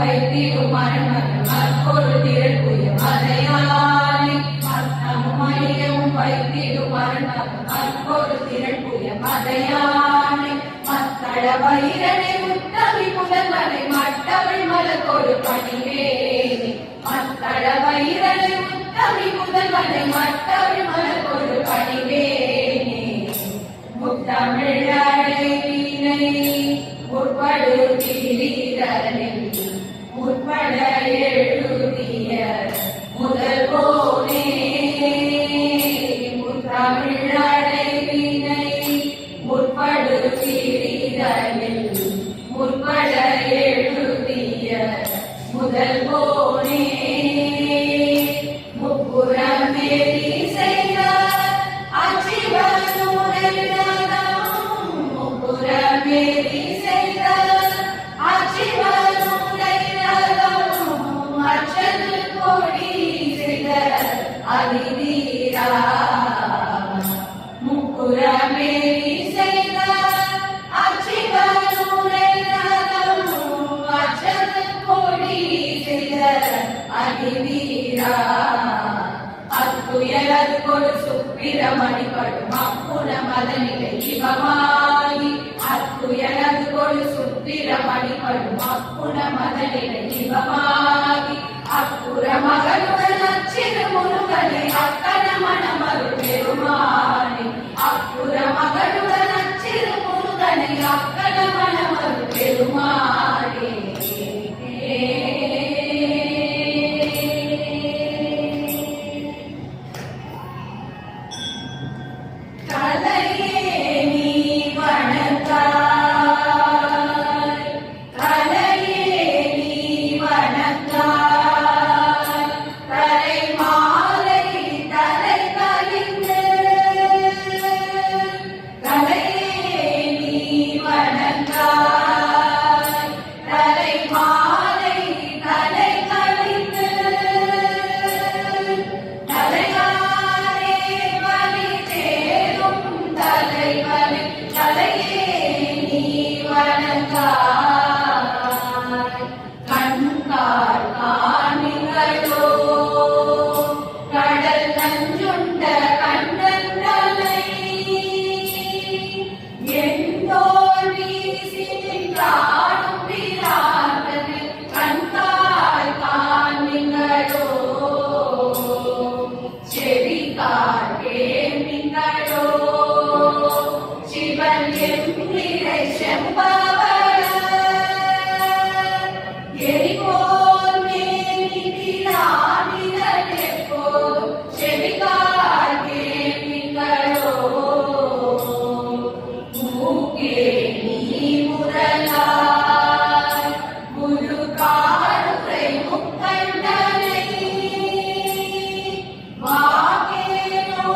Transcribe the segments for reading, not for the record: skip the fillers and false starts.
வைத்திடும் மற்பொரு திரட்புய மதையானை மையமும் வைத்திடும் மற்பொரு திரட்புய மதையானை மத்தள வைரனை முத்தமி புதல்வனை மட்டவள் மலக்கொடு பணிவேனி மத்தள வைரனை முத்தமி புதல்வனை மட்டவள் மலக்கொடு பணிவேனி முத்தமிழடை வீணை முற்படு திரிதலில் முற்பட எழுதிய முதல்வோனே முத்தமிழடை வீணை முற்படு திரிதலில் முற்பட எழுதிய முதல்வோனே முப்புறமேறி செய்த அச்சிவனுரையதாம் முப்புறமேறி செய்த அச்சிவனுரையதாம் அச்சது கொடி செய்த அதிதீரா முப்புறமேறி செய்த அச்சிவனுரையதாம் அச்சது கொடி செய்த அதிதீரா அத்துயரது கொடு சுப்பிரமணி படும் அப்புன மதனிலை இவமாயி அத்துயரது கொடு சுப்பிரமணி படும் அப்புன மதனிலை இவமாயி அப்புற மகனுடன் அச்சிறு முருகனை அக்கன மணமருள் பெருமானி அப்புற மகனுடன் அச்சிறு முருகனை அக்கன மணமருள் பெருமானி வாகேனோ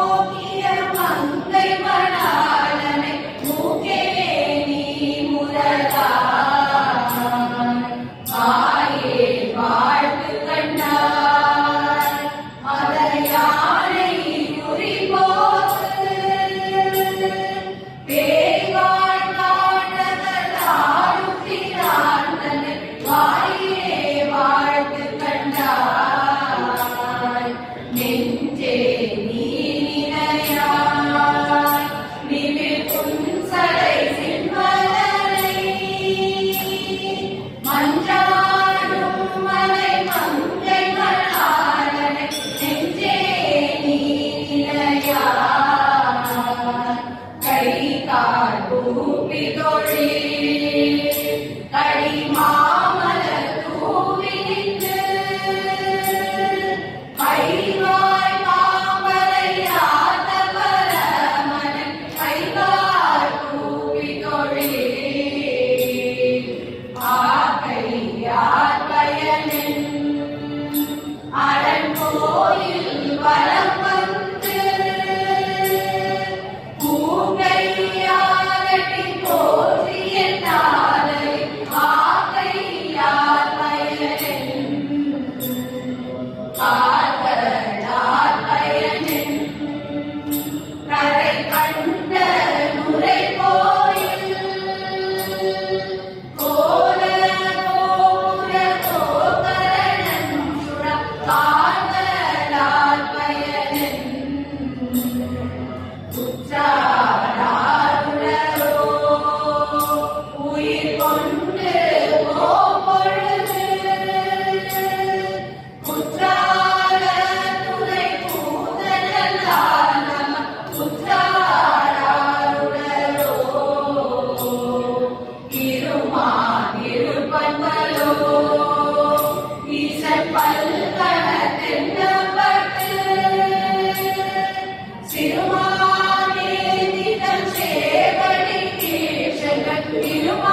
திருமாலேந்திதன் சேவடி கேசகன் திருமாதிருப்பன்களோ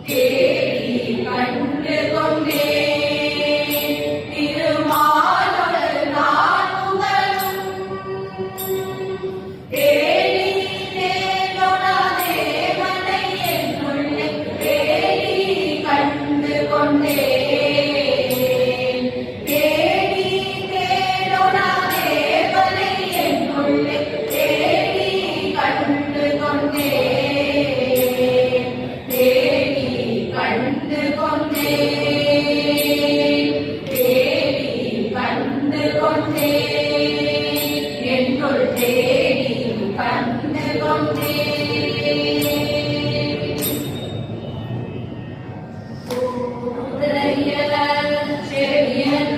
தேடி கண்டு கொண்டேன் திருமாலொடு நானுங்களும் தேடி தேடொடா தேவனை என்னுள்ளே தேடி கண்டு கொண்டேன் தேடி தேடொடா தேவனை என்னுள்ளே தேடி கண்டு கொண்டேன் தேடி கண்டு கொண்டேன் தேடி கண்டு கொண்டேன் என்னுள் தேடி கண்டு கொண்டேன் உடைய செவியன்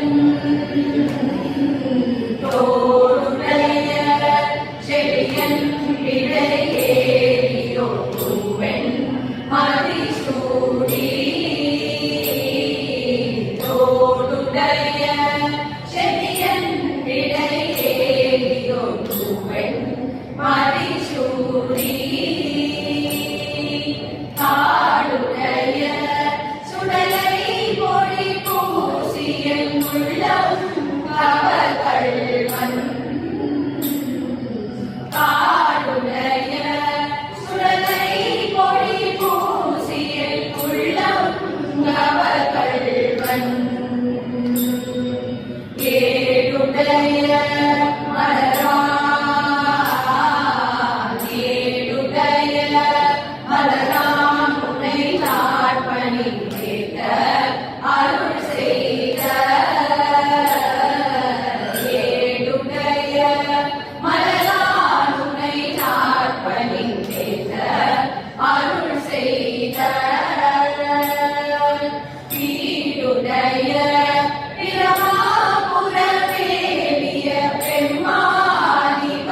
தோளுடைய செவியன் இடையேறியோடுவென் மதிசூடி தோளுடைய செவியன் இடையேறியோடுவென் மதிசூடி காடுடைய சுடலை பொடி பூசியன் உள்ளம் கவகள்வன் காடுடைய சுடலை பொடி பூசியன் உள்ளம் கவகள்வன் ஏடுடைய மலரான் ஏடுடைய மலரான் உன்னை நாட்பணி கேட்ட அருள் செய்த ஏடுடைய மலரான் உன்னை நாட்பணி கேட்ட அருள் செய்த வீடுடைய பிரமாபுரமேவிய பெம்மானிவனன்றே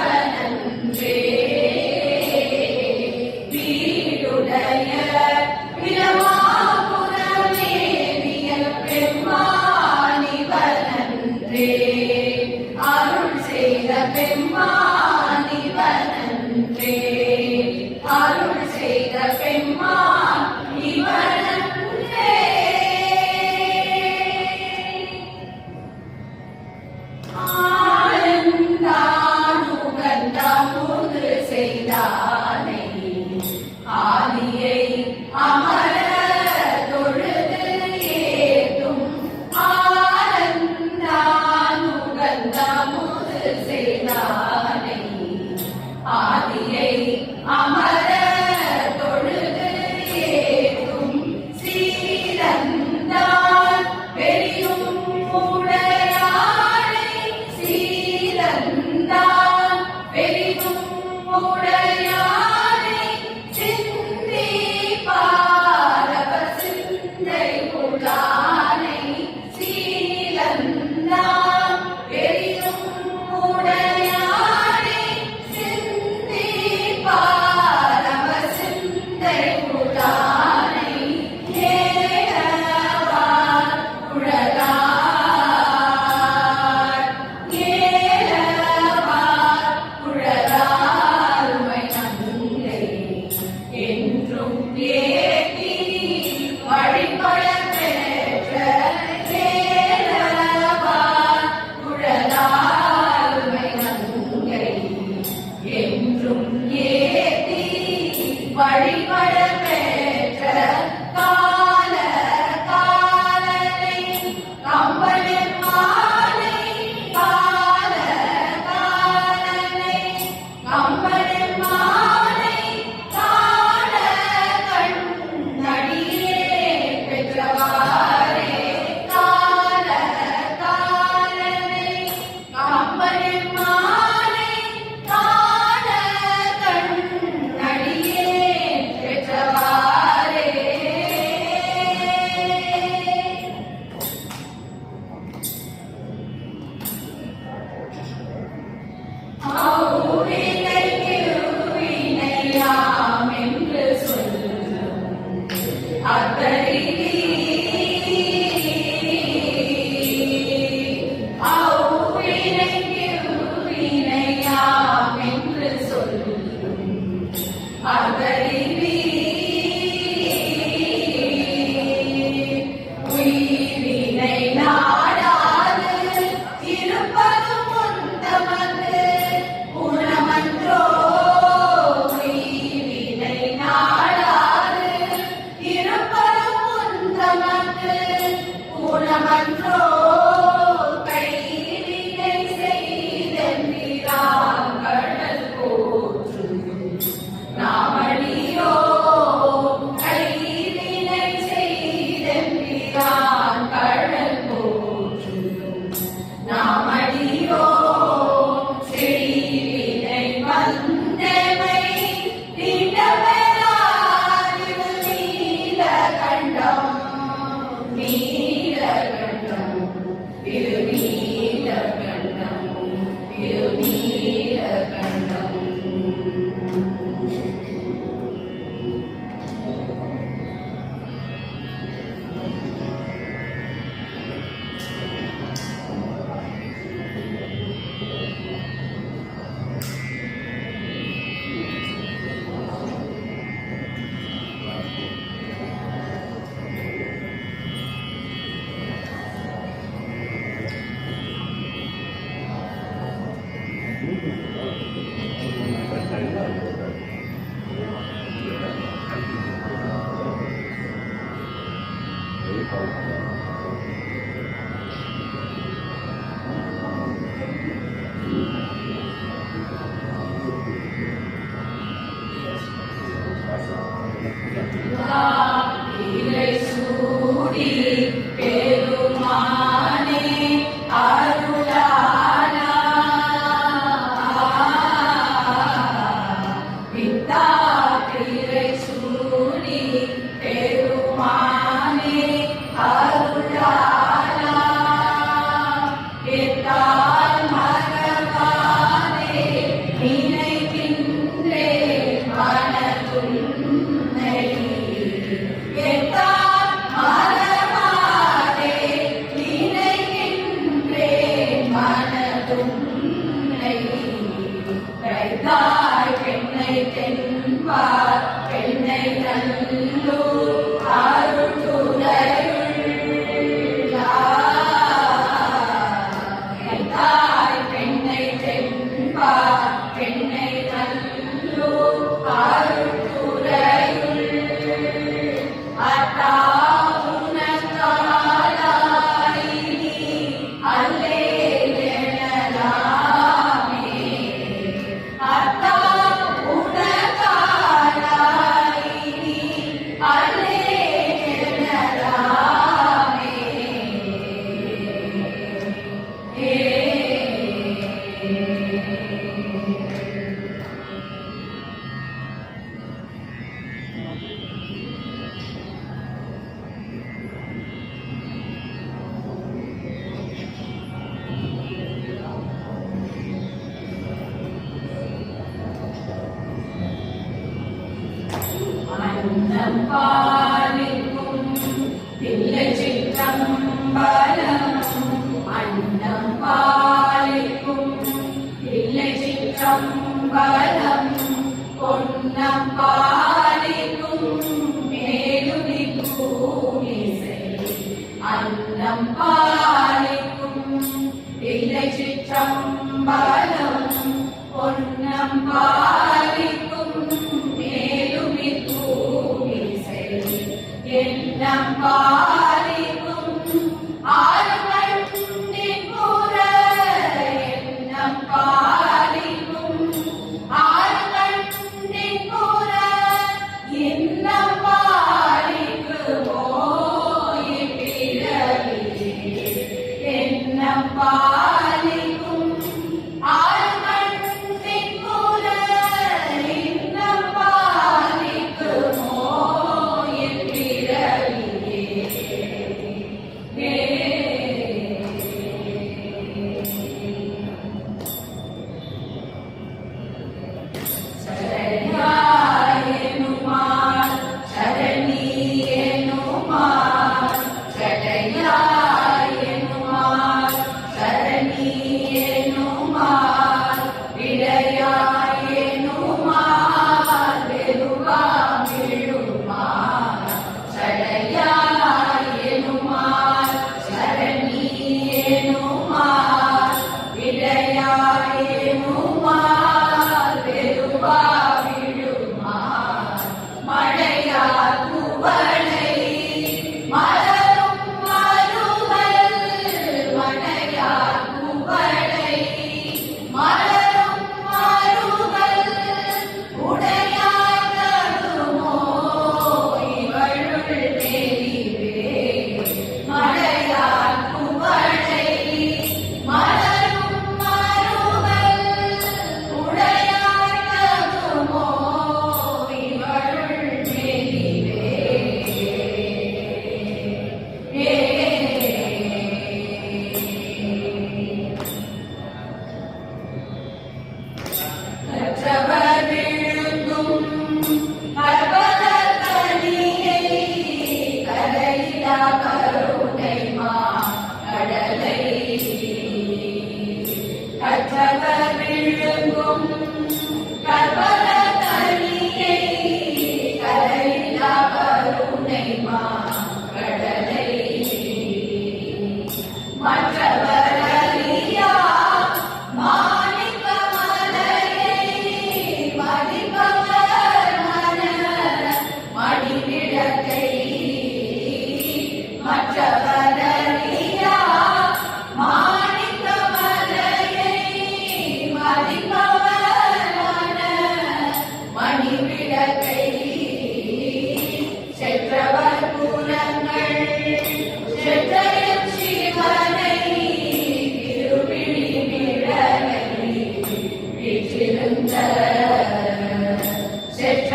வீடுடைய பிரமாபுரமேவிய பெம்மானிவனன்றே அருள் செய்த பெம்மானிவனன்றே அருள் செய்த பெம்மான் இவனன்றே ஆனந்தானுகந்தமுது செய்தானை ஆதியை அமர தொழுது ஏத்தும் ஆனந்தானுகந்தமுது செய்தானை ஆதியை அமர தொழுது ஏத்தும் சீரந்தான் பெரியும் உடையானை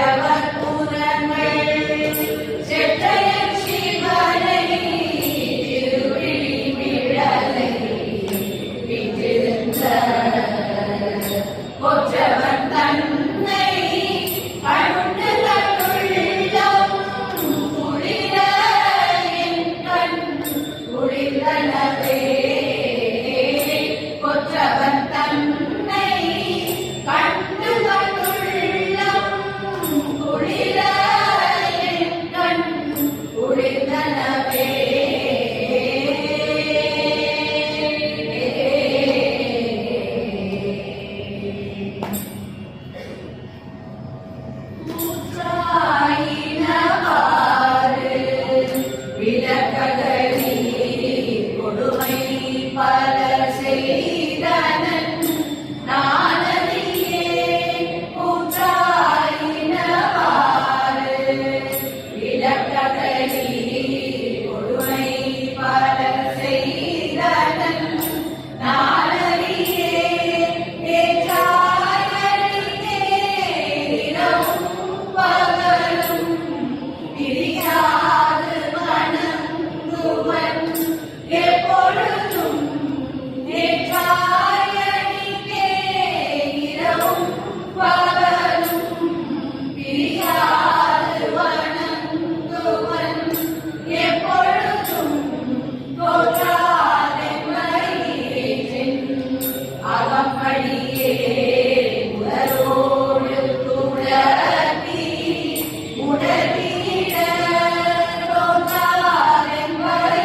செற்றவர் புறங்கள் செற்றையர் சிவனை திருவிழி விழலை விற்றிருந்த கொற்றவன் தன்னை கண்டு கண்டுள்ளம் குளிர என் கண் குளிர்ந்தனவே கொற்றவன் தன்னை கண்டு கண்டுள்ளம் குளிர என் கண் குளிர்ந்தனவே விளக்கதறி கொடுமை பல செய்தனன் நானறியே கூற்றாயினவாறு விளக்கதறி கொடுமை பல செய்தனன் நானறியே ஏற்றாயறியே இரவும் பகலும் பிரியாது வணங்குவன் எப்பொழுதும் ஏற்றாயறியே இரவும் பகலும் பிரியாது வணங்குவன் எப்பொழுதும் தோற்றாதென்மறியேன் அகப்படியே உடலோடு துடவி உடலிட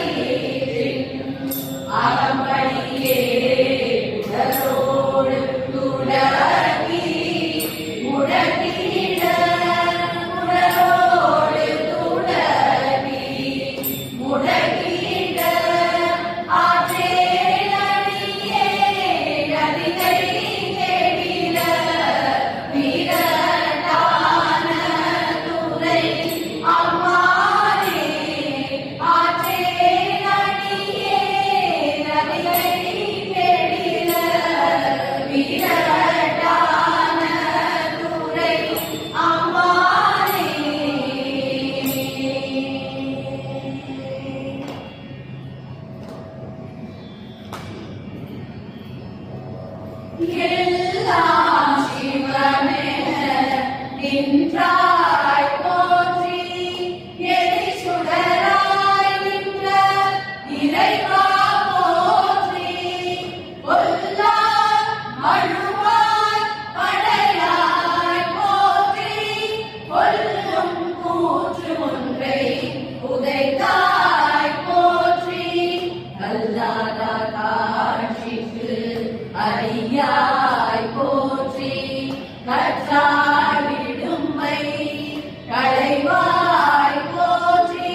தோற்றாதென்மறியேன் அகப்படியே உடலோடு துடவி உடலிட உடலோடு துடவி உடலிட ஆற்றேனடியே அதிகை தேடில வீரட்டான துறை அம்மானே ஆற்றேனடியே அதிகை தேடில வீரட்டான துறை அம்மானே எல்லாம் சிவமென நின்றாய் போற்றி எரி சுடராய் நின்ற இறைவா போற்றி கொல்லா அழுவாய் படையாய் போற்றி கொல்லும் கூற்று ஒன்றை உதைத்தாய் போற்றி கல்லாத காட்சிக்கு அறியாய் போற்றி கற்றாய் விடும்பை களைவாய் போற்றி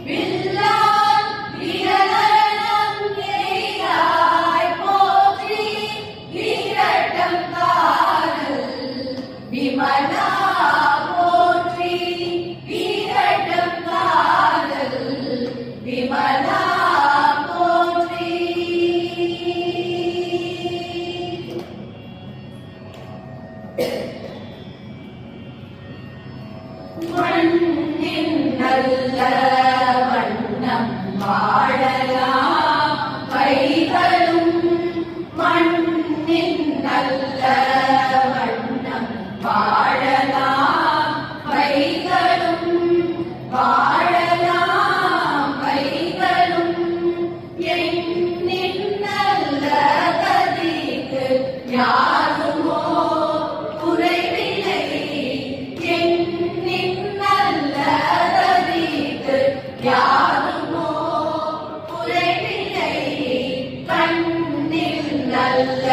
வில்லான் வீரகரணம் எரியாய் போற்றி வீரட்டம் காதல் விமலா போற்றி வீரட்டம் காதல் விமலா போற்றி மண்ணின் நல்ல வண்ணம் வாழலாம் கைகளும் மண்ணின் நல்ல வண்ணம் வாழலாம் கைகளும் வாழலாம் கைகளும் எண்ணின் நல்ல கதிக்கு யாருமோ குறைவில்லை எண்ணின் நல்ல கதிக்கு யாருமோ குறைவில்லை கண்ணில் நல்ல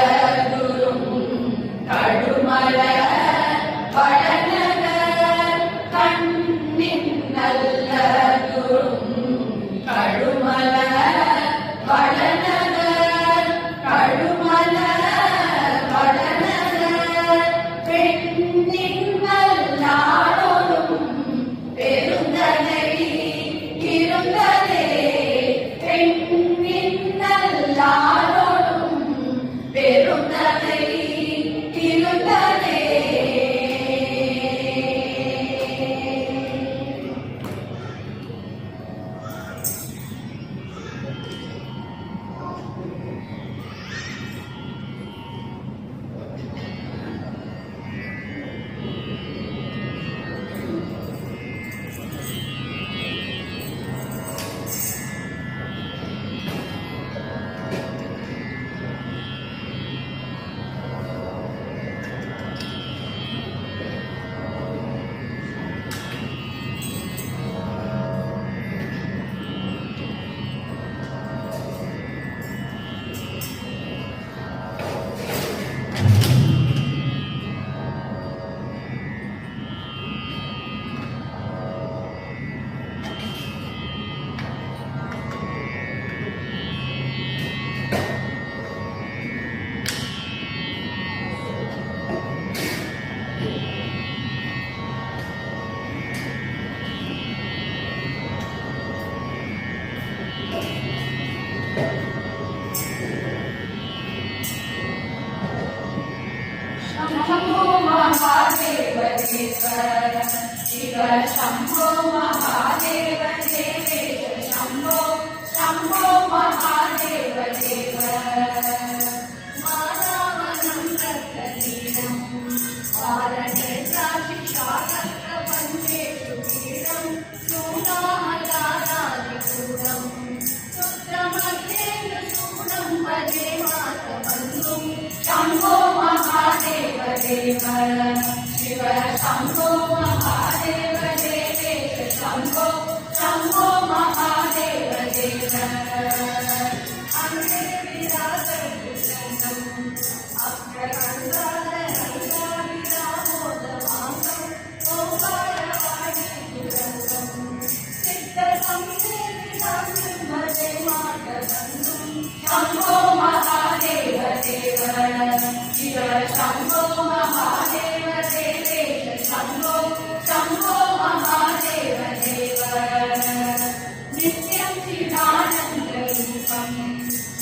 குரும் கடுமல வடநகர் கண்ணின் நல்ல குரும் கடுமல வடநகர் கடுமல வடநகர் பெண்ணின் நல்லாரோடும் பெருந்தனை இருந்ததே பெண்ணின் நல்லாரோடும் பெருந்தனை இருந்ததே शिव शम्भो महादेव देवेश शम्भो शम्भो महादेव देव मानवनं रक्तनीलं पालनेत्राशिशारक्तपञ्चेषु वीरं सूनामदानादिकूलं सूत्रमध्येन्द्रशूलं भजे मातबन्धुं शम्भो महादेव देव शिव शम्भो महादेव देवेश शम्भो शम्भो महादेव देव अन्ये विराजभूषणम् अग्रगन्धाररङ्गाभिरामोदमाङ्गम् ओङ्कारवाणीपुरन्दम् सिद्धसंसेवितां भजे मातबन्धुं शम्भो महादेव देव शिव शम्भो महादेव देवेश शम्भो शम्भो महादेव देव नित्यं चिदानन्दरूपं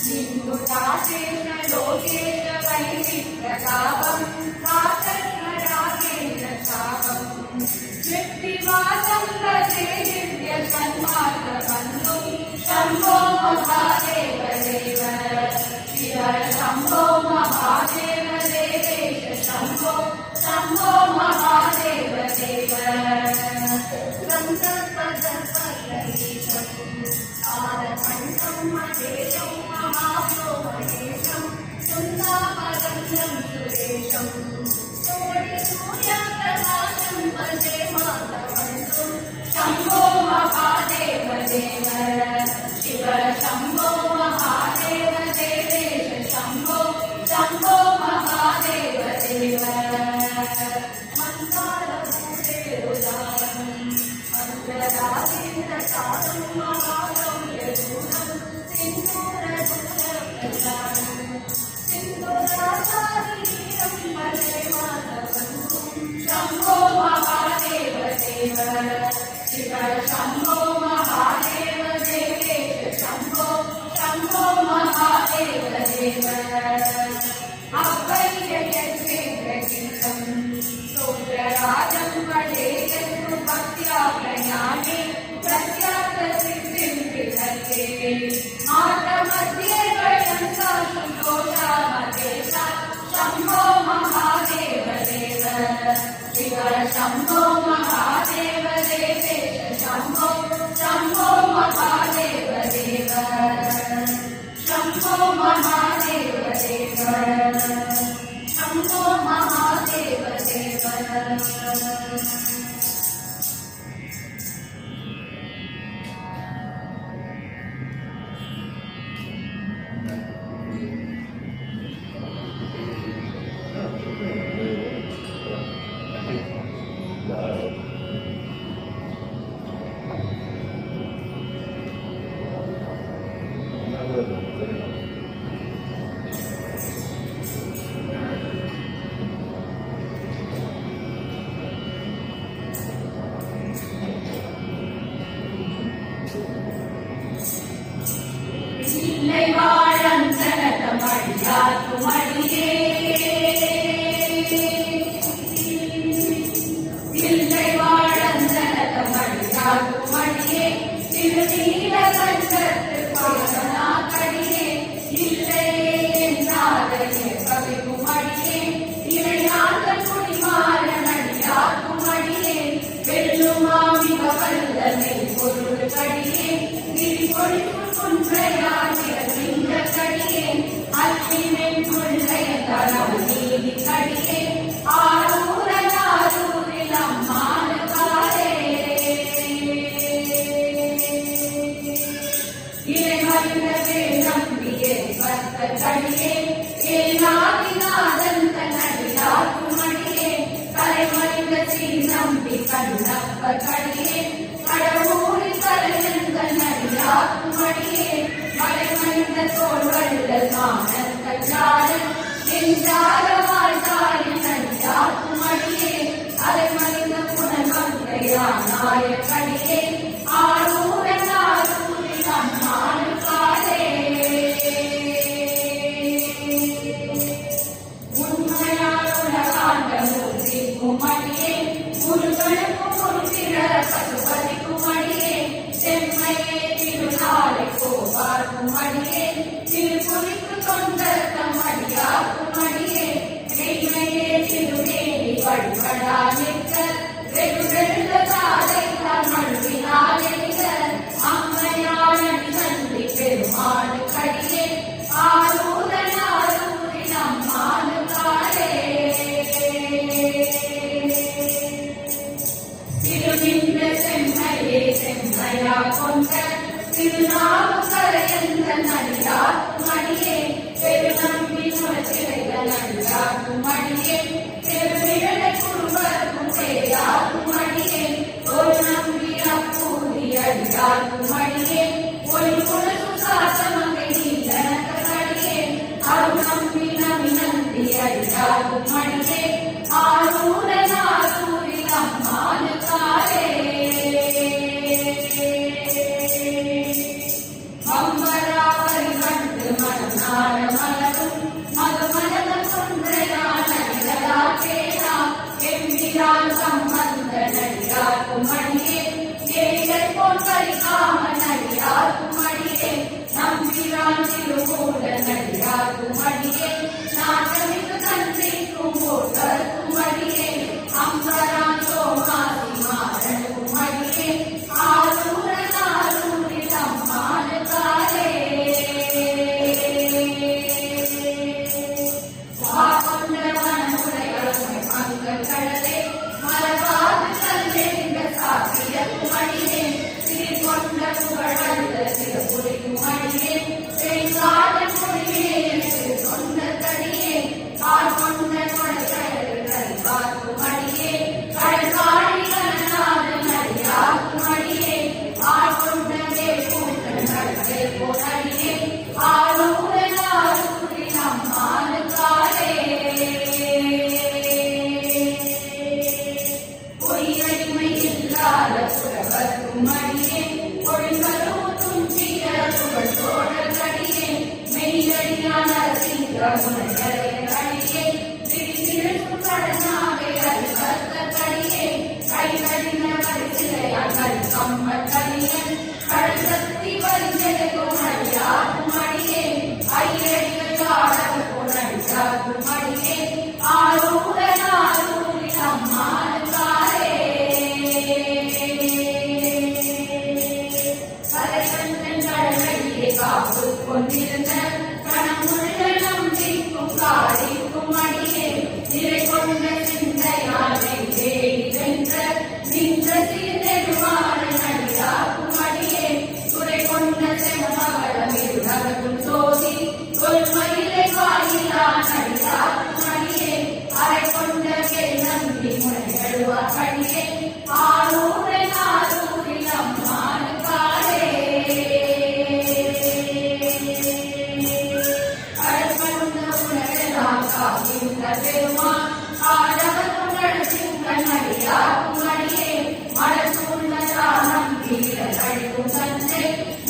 निन्दुदाशेष लोकेश वैविप्रतापं कातस्मरागेन्द्र शापं मृत्युवासं भजे दिव्यसन्मार्गबन्धुं शम्भो महादेव देव शिव शम्भो महादेव देवेश शम्भो शम्भो महादेव देव आरकण्ठं महेशं महाप्रोमहेशं सुन्दामरन्दं सुरेशं सूर्यप्रकाशं भजे मातबन्धुं शम्भो महादेव देव शिव शम्भो महादेव देवेश शम्भो शम्भो महादेव देव मन्दारभूतेरुदारं मन्त्रराजेन्द्रसारं महागौर्यदूतं सिन्दूरदूरप्रसारं सिन्दूराचारीरं भजे मातबन्धुं शम्भो महादेव देव शिव शम्भो महादेव देवेश शम्भो शम्भो महादेव देव अभययज्ञेन्द्रगीतं स्तोत्रराजं भजे यस्तु भक्त्या प्रयाणे प्रत्याप्रसिद्धिं विधत्ते मातमध्ये गयन्ता सुदोषामदेशा शम्भो महादेव देव शिव शम्भो महादेव देवेश शम्भो शम्भो महादेव देव शम्भो महादेव देव शम्भो महादेव देव உண்மையாளுலகாண்ட மூர்த்தி குமரியே அடியார்க்கும் அடியே ஆரூரனாரூரில் அம்மானுக்காரே மம்பராவரி கண்டு மனம் நாட மலரும் மதுமலத கொன்றையான பேரா எம்பிரான் சம்பந்த நடிகார்க்கும் அடியே ஏழல் போல் பரிகாமன் அடியார்க்கும் அடியே நம்பிரான் திருமூல நடிகார்க்கும் அடியே நாட்டமிகு தந்தைக்கும் போட்டர்க்கும் அடியே அம்பரான் சோமாதி மாறனுக்கும் அடியே ஆரூரனாரூரில் அம்மானுக்காரே வாகொண்ட மனமுடையமை மங்கள் கடலே மலபாது கல்லெறிந்த சாத்தியக்கும் அடியே சீர்கொண்ட புகழல்ல சிறப்புரைக்கும் அடியே செய்காத மொழியே எனக்கு சொன்ன தடியே ஆட்கொண்ட கொடைகள் கல்வார்க்கும் அடியே கடற்காழி கனநாதன் அடியார்க்கும் அடியே ஆட்கொண்டே கூட்டன் கடற்கை போனடியே ஆரூரனாரூரில் அம்மானுக்காரே பொய்யடிமை இல்லாத புறவர்க்கும் அடியே பொழிவரும் சீர புகழ் சோழர் அடியே மெய்யடியான சிங்கமுனையரே அடியே திரிசிறுக்கும் கடனாகை அறிவர்த்தடியே கைகளின வரிசிலையால் கம்மத்தடியன் கடற்சக்தி வரிஞ்செடுக்கும் அடியார்க்கும் அடியே ஐயடிகள் ஆடவும் அடியார்க்கும் அடியே ஆரூரனாரூரில் அம்மானுக்காரே கலைகண்டன் கடலையே காப்பு கொண்டிருந்த கணமுள்ள நம்பிக்கும் காரிக்கும் அடியே நிறை கொண்ட சிந்தையால் தேடி வென்ற நின்ற சீர்நெடுமாறன் அடியார்க்கும் அடியே துறை கொண்ட செமமகளமிருநகரும் சோதி கொள்மயிலை வாயிலான் அடியார்க்கும் அடியே அரை கொண்ட வேல் நம்பி முனைகளுவார் அடியே ஆரூரனாரூரில் அம்மானுக்காரே அழற்பண்ட உணரெல்லாம் காக்கின்ற பெருமான் ஆடவர் புகழ் சிங்கன் அடியார்க்கும் அடியே மலர் சூழ்ந்த தானம் வீரர் அடிக்கும் தந்தை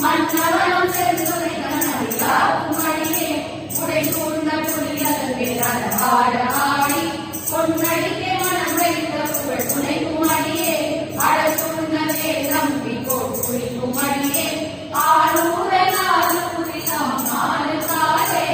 மன்னவனம் செல்லுரைகன் அடியார்க்கும் அடியே உடை சூழ்ந்த புலியல் வேறாத ஆட ஆடி பொன்னடிக்கே மனம் வைத்த புகழ் துணைக்கும் அடியே அடர் சூழ்ந்த வேல் நம்பி கோட்புளிக்கும் அடியே ஆரூரனாரூரில் அம்மானுக்காரே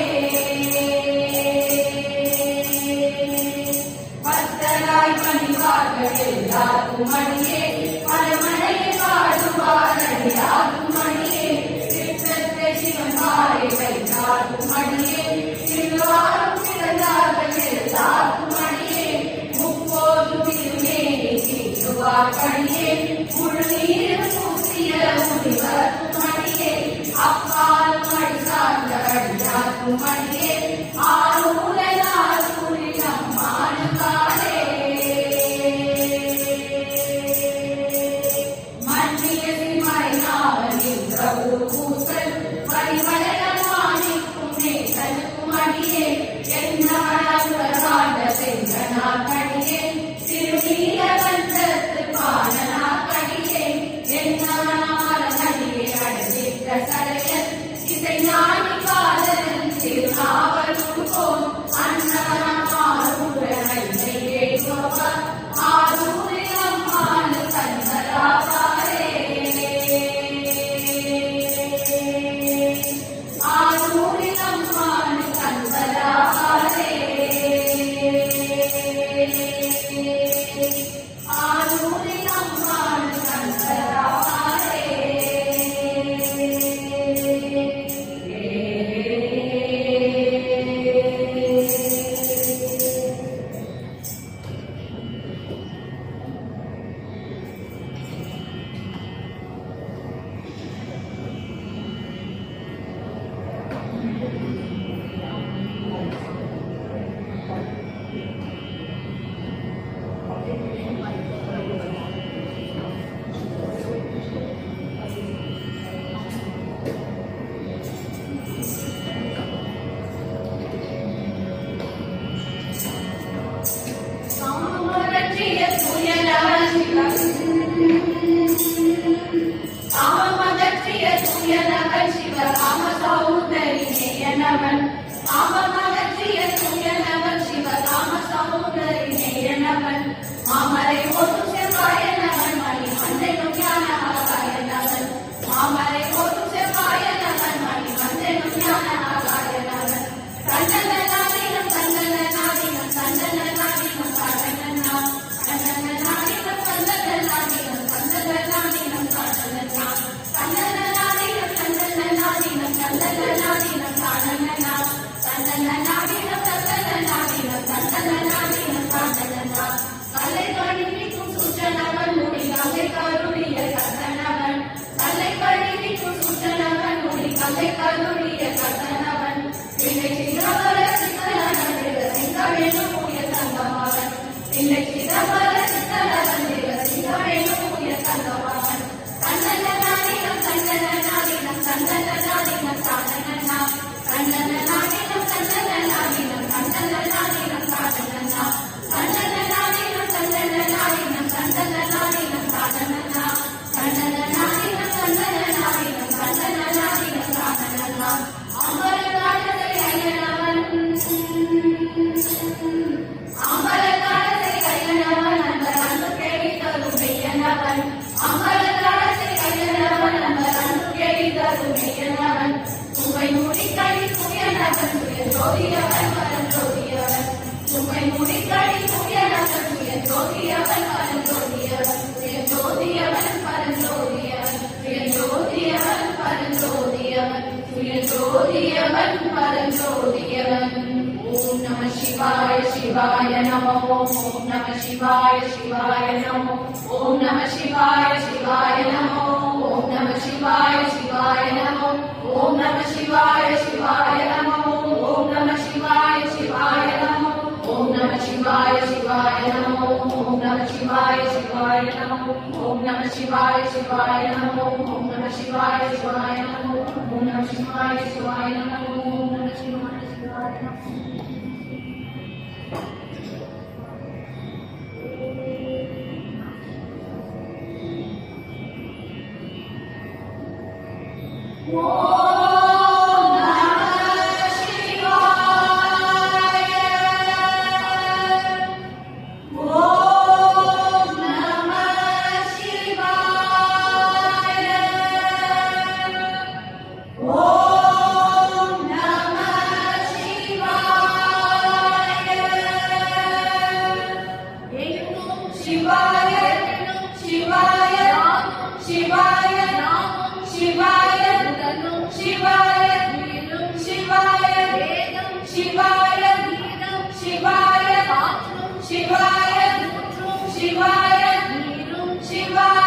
பத்தராய் பணிவார்கள் எல்லாருக்கும் அடியே பரமனையை பாடுவார் அடியாருக்கும் அடியே சிற்றத்தை சிவன் மாலை வைத்தார்க்கும் அடியே திருவாரும் பிறந்தார்கள் எல்லாருக்கும் அடியே முப்போது திருமேனி தீட்டுவார் அடியே முழுநீர் பூசிய முனிவர்க்கும் அடியே அப்பாலும் அடி சார்ந்த அடியார்க்கும் அடியே ஆரூரனாரூரில் அம்மானுக்காரே அகற்றிய தூயனவன் சிவன் காமம் அகற்றிய தூயனவன் சிவகாம சௌந்தரி நேயனவன் காமம் அகற்றிய தூயனவன் சிவகாம சௌந்தரி நேயனவன் மாமரை ஓடும் செவ்வாயனவன் மணி மஞ்சளும் ஞான ஆகாயனவன் மாமரை ஓடும் செவ்வாயனவன் மணி மஞ்சளும் ஞான ஆகாயனவன் கண்ணன நாடினம் கண்ணன நாடினம் கண்ணன நாடினம் காரணனா கண்ணன நாடினம் கண்ணன நாடினம் கண்ணன நாடினம் காரணனா கண்ணன நாடினம் கண்ணன நாடினம் கண்ணன நாடினம் காரணனா கண்ணன நாடினம் கண்ணன நாடினம் கண்ணன நாடினம் காரணனா கலை கழிவிக்கும் சுற்றனவன் முடி கலை கருளிய கண்ணனவன் கலை கழிவிக்கும் சுற்றனவன் முடி கலை கருளிய கண்ணனவன் பிள்ளை சிதம்பர சித்தனவன் சிங்கவேணும் உயர் தங்கமவன் பிள்ளை சிதம்பர சித்தனவன் சிங்கவேணும் உயர் தங்கமவன் கண்ணன நாடினம் கண்ணன நாடினம் கண்ணன நாடினம் காரணனா கண்ணன நாடினம் கண்ணன நாடினம் கண்ணன நாடினம் காரணனா கண்ணன நாடினம் கண்ணன நாடினம் கண்ணன நாடினம் காரணனா கண்ணன நாடினம் கண்ணன நாடினம் கண்ணன நாடினம் காரணனா அமர காலத்தை ஐயனவன் அமர காலத்தை ஐயனவன் அந்த அன்பு கேள்வி தரும் மெய்யனவன் அமர காலத்தை ஐயனவன் அந்த அன்பு கேள்வி தரும் மெய்யனவன் உமை முடிக்கடி துயனவன் துய ஜோதியவன் பரன் ஜோதியவன் உமை முடிக்கடி துயனவன் துய ஜோதியவன் பரன் ஜோதியவன் துய ஜோதியவன் பரன் ஜோதியவன் துய ஜோதியவன் பரன் ஜோதியவன் துய ஜோதியவன் பரன் ஜோதியவன் ஓம் நம சிவாய சிவாய நமோ ஓம் நம சிவாய சிவாய நமோ ஓம் நம சிவாய சிவாய நமோ ஓம் நம சிவாய சிவாய நமோ ஓம் நம சிவாய சிவாய நமோ ஓம் நம சிவாய சிவாய நமோ ஓம் நம சிவாய சிவாய நமோ ஓம் நம சிவாய சிவாய நமோ ஓம் நம சிவாய சிவாய நமோ ஓம் நம சிவாய சிவாய நமோ ஓம் நம சிவாய சிவாய நமோ ஓம் நம சிவாய சிவாய நமோ ஓம் நம சிவாய ஓம் நம சிவாய ஓம் நம சிவாய எங்கும் சிவாய சிவாய சிவாய சிவாய உடனும் சிவாய உயிரும் சிவாய வேதம் சிவாய கீதம் சிவாய காற்றும் சிவாய ஊற்றும் சிவாய நீரும் சிவாய